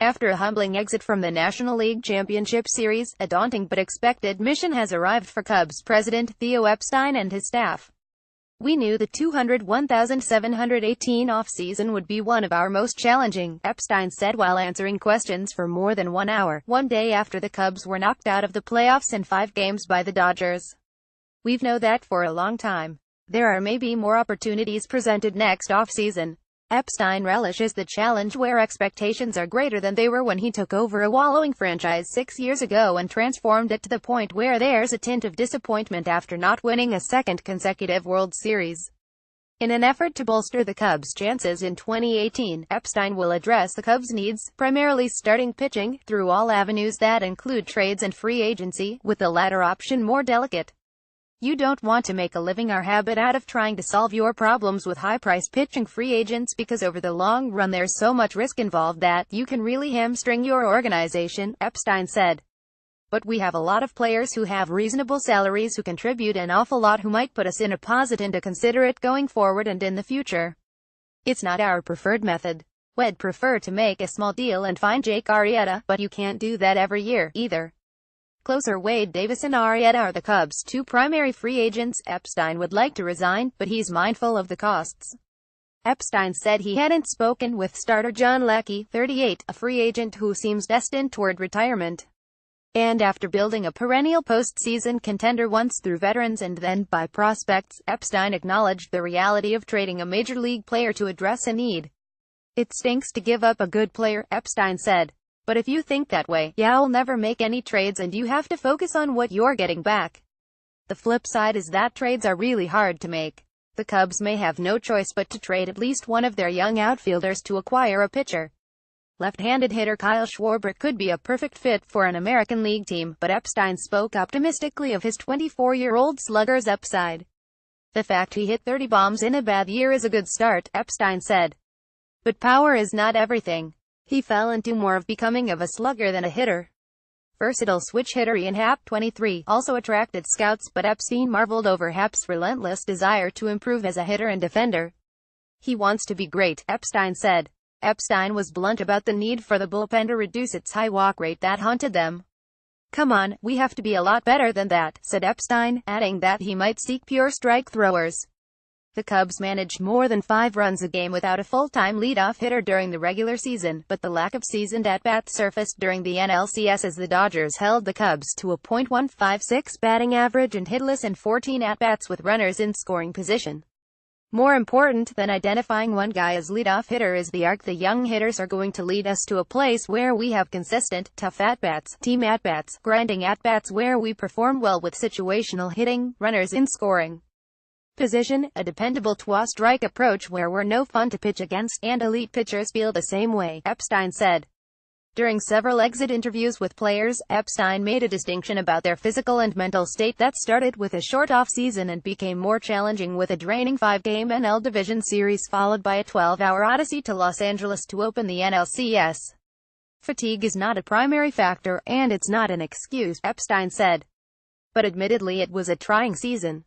After a humbling exit from the National League Championship Series, a daunting but expected mission has arrived for Cubs president Theo Epstein and his staff. "We knew the 201,718 off-season would be one of our most challenging," Epstein said while answering questions for more than 1 hour, one day after the Cubs were knocked out of the playoffs in 5 games by the Dodgers. "We've known that for a long time. There are maybe more opportunities presented next off-season." Epstein relishes the challenge where expectations are greater than they were when he took over a wallowing franchise 6 years ago and transformed it to the point where there's a tint of disappointment after not winning a second consecutive World Series. In an effort to bolster the Cubs' chances in 2018, Epstein will address the Cubs' needs, primarily starting pitching, through all avenues that include trades and free agency, with the latter option more delicate. "You don't want to make a living or habit out of trying to solve your problems with high-priced pitching free agents because over the long run there's so much risk involved that you can really hamstring your organization," Epstein said. "But we have a lot of players who have reasonable salaries who contribute an awful lot who might put us in a position to consider it going forward and in the future. It's not our preferred method. We'd prefer to make a small deal and find Jake Arrieta, but you can't do that every year, either." Closer Wade Davis and Arrieta are the Cubs' 2 primary free agents. Epstein would like to resign, but he's mindful of the costs. Epstein said he hadn't spoken with starter John Lackey, 38, a free agent who seems destined toward retirement. And after building a perennial postseason contender once through veterans and then by prospects, Epstein acknowledged the reality of trading a major league player to address a need. "It stinks to give up a good player," Epstein said. "But if you think that way, you'll never make any trades and you have to focus on what you're getting back. The flip side is that trades are really hard to make. The Cubs may have no choice but to trade at least one of their young outfielders to acquire a pitcher." Left-handed hitter Kyle Schwarber could be a perfect fit for an American League team, but Epstein spoke optimistically of his 24-year-old slugger's upside. "The fact he hit 30 bombs in a bad year is a good start," Epstein said. "But power is not everything. He fell into more of becoming of a slugger than a hitter." Versatile switch hitter Ian Happ, 23, also attracted scouts, but Epstein marveled over Happ's relentless desire to improve as a hitter and defender. "He wants to be great," Epstein said. Epstein was blunt about the need for the bullpen to reduce its high walk rate that haunted them. "Come on, we have to be a lot better than that," said Epstein, adding that he might seek pure strike throwers. The Cubs managed more than 5 runs a game without a full-time leadoff hitter during the regular season, but the lack of seasoned at-bats surfaced during the NLCS as the Dodgers held the Cubs to a .156 batting average and hitless in 14 at-bats with runners in scoring position. More important than identifying one guy as leadoff hitter is the arc. The young hitters are going to lead us to a place where we have consistent, tough at-bats, team at-bats, grinding at-bats where we perform well with situational hitting, runners in scoring position, a dependable two-strike approach where we're no fun to pitch against, and elite pitchers feel the same way," Epstein said. During several exit interviews with players, Epstein made a distinction about their physical and mental state that started with a short off-season and became more challenging with a draining 5-game NL Division Series followed by a 12-hour odyssey to Los Angeles to open the NLCS. "Fatigue is not a primary factor, and it's not an excuse," Epstein said. "But admittedly it was a trying season.